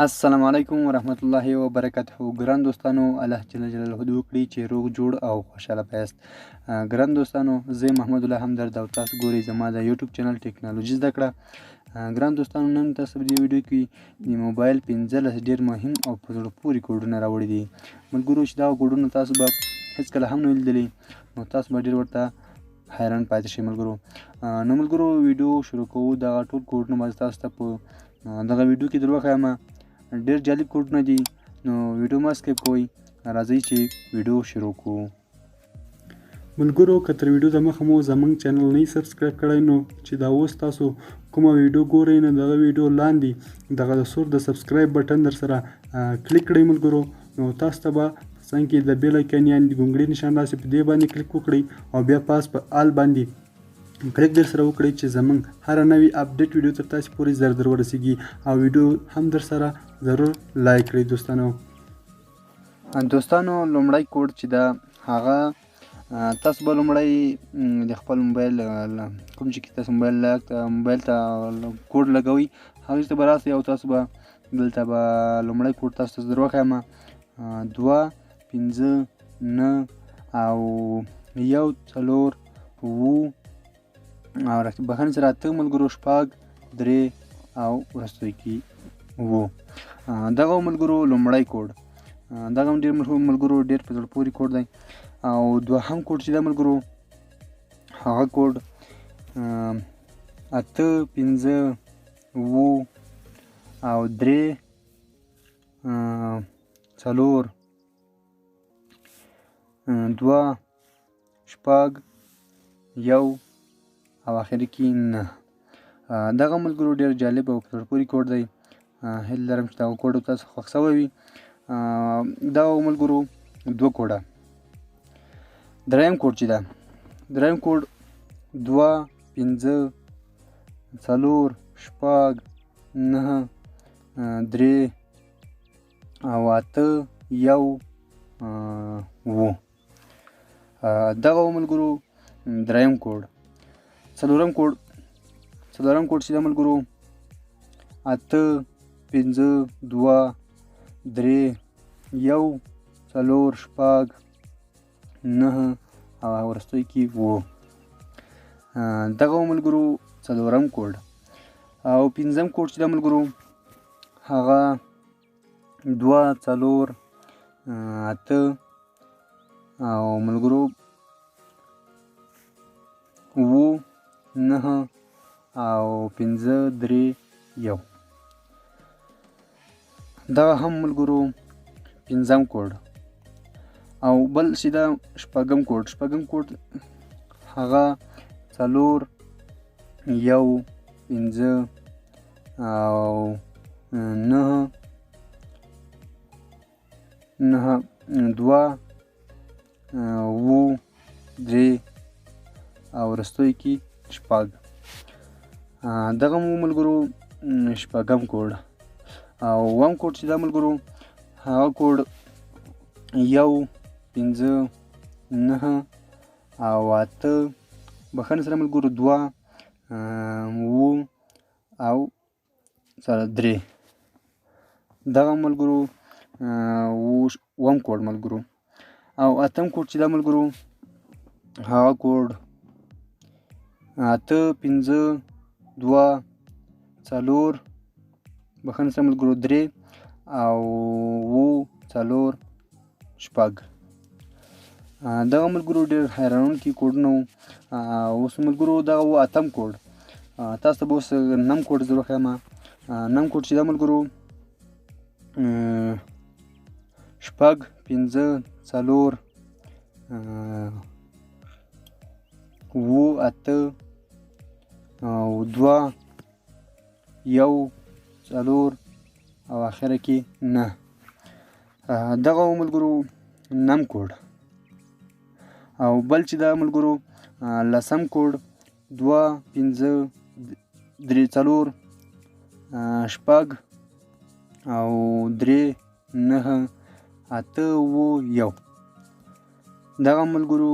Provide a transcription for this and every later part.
السلام علیکم ورحمت الله وبرکاته. ګران دوستانو، الله جل جلاله دې وکړي چې روغ جوړ او خوشحاله پایست. ګران دوستانو، زه محمد الله همدرد او تاسو ګورئ زما د یوټیوب چینل ټیکنالوژي زده کړه. ګران دوستانو، نن تاسو په دې ویډیو کې د موبایل 15 ډېر مهم او په زړه پورې کوډونه راوړي دي. ملګرو چې دا کوډونه تاسو به هېڅکله هم نه لیدلي، نو تاسو به ډېر ورته حیران پاتې شئ. نو ملګرو، ویډیو شروع کوو. دغه ټول کوډونه به تاسو ته په دغه ویډیو کې در وښیم. ډېر جالب کوډونه دي، نو ویډیو مه سکیپ کوئ. راځئ چې ویډیو شروع کوو. ملګرو، که تر ویډیو دمخه مو زمونږ چینل نه سبسکرایب کړی، نو چې دا اوس تاسو کومه ویډیو ګورئ، نو دغه ویډیو لاندې دغه د سور د سبسکرایب بټن در سره کلیک کړئ. ملګرو، نو تاسو ته به څنګ کې د بیل آیکن یعنې د ګونګړي نشان راسي، په دې باندې کلیک وکړئ او بیا پاس په آل باندې کلیک در سره وکړئ چې زمونږ هره نوې اپډیټ ویډیو تر تاسو پورې زر در ورسیږي، او ویډیو هم در سره ضرور لایک کړئ. دوستانو لومړی کوډ چې دا هغه تاسو به لومړی د خپل موبایل کوم چې تاسو موبایل ته کوډ لګوئ، هغې ته به راسئ او تاسو به دلته به لومړی کوډ تاسو ته در وښیم: 2 5 9 او 1 4 7 او بخښنې سره 8 ملګرو 6 3 او وروستۍ کې 7. دغه ملګرو لومړی کوډ، دغه هم ډېر ملګرو ډېر په زړه پورې کوډ دی. او دوهم کوډ چې دی ملګرو، هغه کوډ 8 5 7 او 3 4 2 6 1 او آخري کې 9. دغه ملګرو ډېر جالب او په زړه پورې کوډ دی. هیله لرم چې دغه کوډ تاسو خوښ شوی وي. دغه ملګرو 2 کوډه. دریم کوډ چې ده، دریم کوډ 2 5 4 6 9 3 او 8 1 7. دغه ملګرو دریم کوډ. څلورم کوډ چې ده ملګرو 8 5 2 3 1 4 6 9 او وروستۍ کې 7. دغه ملګرو څلورم کوډ. او پنځم کوډ چې ده ملګرو، هغه 2 4 8 او ملګرو 7 9 او 5 3 1. دغه هم ملګرو پنځم کوډ. او بل چې ده شپږم کوډ. شپږم کوډ هغه 4 1 5 او 9 2 7 3 او وروستۍ کې 6. دغه مو ملګرو شپږم کوډ. او اووم کوډ چې دا ملګرو، هغه کوډ 1 5 9 او 8 بخښنې سره ملګرو 2 7 او سره 3. دغه ملګرو اووم کوډ ملګرو. او اتم کوډ چې دا ملګرو، هغه کوډ 8 5 2 4 بخښنې سره ملګرو 3 او 4 6. دغه ملګرو ډېر هیرانونکي کوډونه وو. اوس ملګرو دغه و اتم کوډ. تاسو ته به اوس نم کوډ در وښیم. نم کوډ چې دا ملګرو 6 5 4 8 او 2 1 4 او آخره کې 9. دغه ملګرو نم کوډ. او بل چې دا ملګرو لسم کوډ 2 5 3 4 6 او 3 9 8 1. دغه ملګرو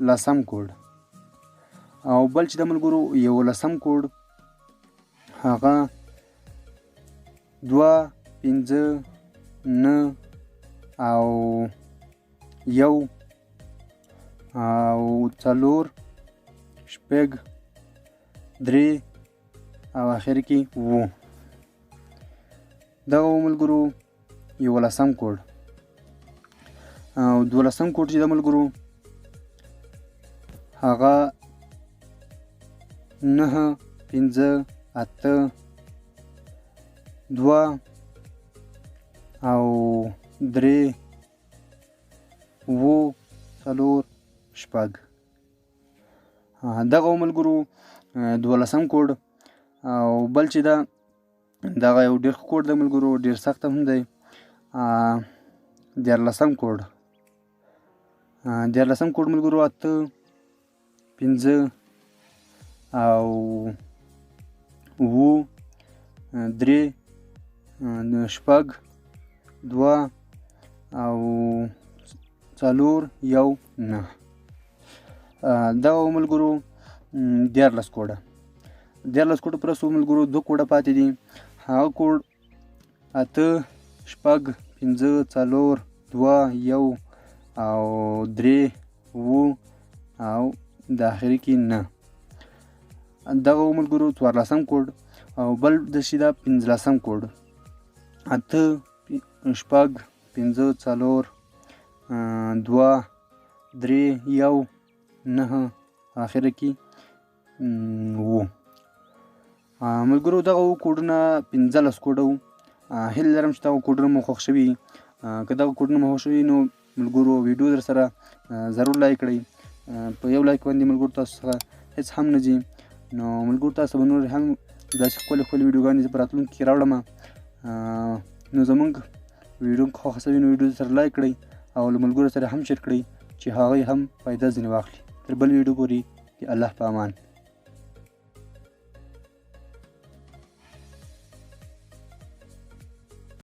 لسم کوډ. او بل چې د ملګرو 11 کوډ هغه 2 پنځه نه او یو او څلور شپږ درې او اخر کې اووه. دغه ملګرو 11 کوډ او 12 کوډ چې د ملګرو هغه 9 5 8 2 او 3 اووه څلور شپږ. دغه ملګرو 12 کوډ او بل چې دا دغه یو ډېر ښه کوډ د ملګرو ډېر سخت هم دی 14 کوډ. 14 کوډ ملګرو 8 5 او اووه 3 شپږ 2 او څلور یو نه. دغه ملګرو 14 کوډه 14 کوډه پرس ملګرو 2 کوډه پاتې دي. هغه کوډ 8 شپږ 5 څلور 2 1 او 3 اووه او د اخري کې نه. دغه ملګرو 14 کوډ او بل د شي دا 15 کوډ 8 شپږ 5 څلور 2 3 1 9 اخره کې اووه. ملګرو دغه کوډونه 15 کوډه وو. هیله لرم چې دغه کوډونه مو خوښ شوي. که دغه کوډونه مو خوښ شوي نو ملګرو ویډیو در سره ضرور لایک کړئ. په یو لایک باندې ملګرو تاسو څخه هېڅ هم نه ځي. نو ملګرو تاسو به نور هم داسې ښکلې ښکلې ویډیوګانې زه په راتلونکي کې راوړم. نو زمونږ ویډیو که خوښه شوي نو ویډیو سره لایک کړئ او له ملګرو سره هم شیر کړئ چې هغوی هم فایده ځینې واخلي. تر بل ویډیو پورې د الله په امان.